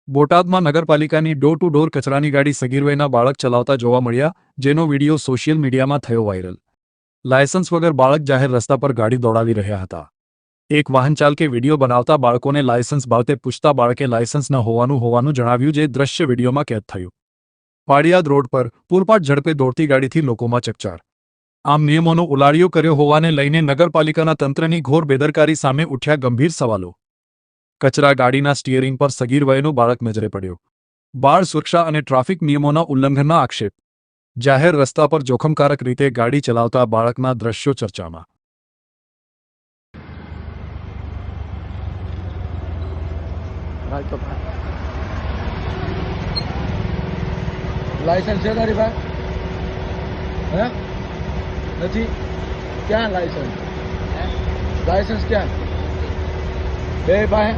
બોટાદમાં નગરપાલિકાની door to door કચરાની ગાડી સગીર વયના બાળક ચલાવતા જોવા મળ્યા, જેનો વિડીયો સોશિયલ મીડિયામાં થયો વાયરલ। લાયસન્સ વગર બાળક જાહેર રસ્તા પર ગાડી દોડાવી રહ્યા હતા। એક વાહન ચાલકે વિડીયો બનાવતા બાળકોને લાયસન્સ બાબતે પૂછતા બાળકે લાયસન્સ ન હોવાનું જણાવ્યું, જે દ્રશ્ય વિડીયોમાં કેદ થયું। પાળિયાદ રોડ પર પૂરપાટ ઝડપે દોડતી ગાડીથી લોકોમાં ચકચાર। આમ નિયમોનો ઉલાળ્યો કર્યો હોવાને લઈને નગરપાલિકાના તંત્રની ઘોર બેદરકારી સામે ઉઠ્યા ગંભીર સવાલો। કચરા ગાડીના સ્ટીયરિંગ પર સગીર વયનું બાળક નજરે પડ્યું। બાળ સુરક્ષા અને ટ્રાફિક નિયમોના ઉલ્લંઘનના આક્ષેપ। જાહેર રસ્તા પર જોખમકારક રીતે ગાડી ચલાવતા બાળકના દ્રશ્યો ચર્ચામાં। लाइसेंस है तारी पास? है नहीं? क्या लाइसेंस? लाइसेंस क्या? बे पाए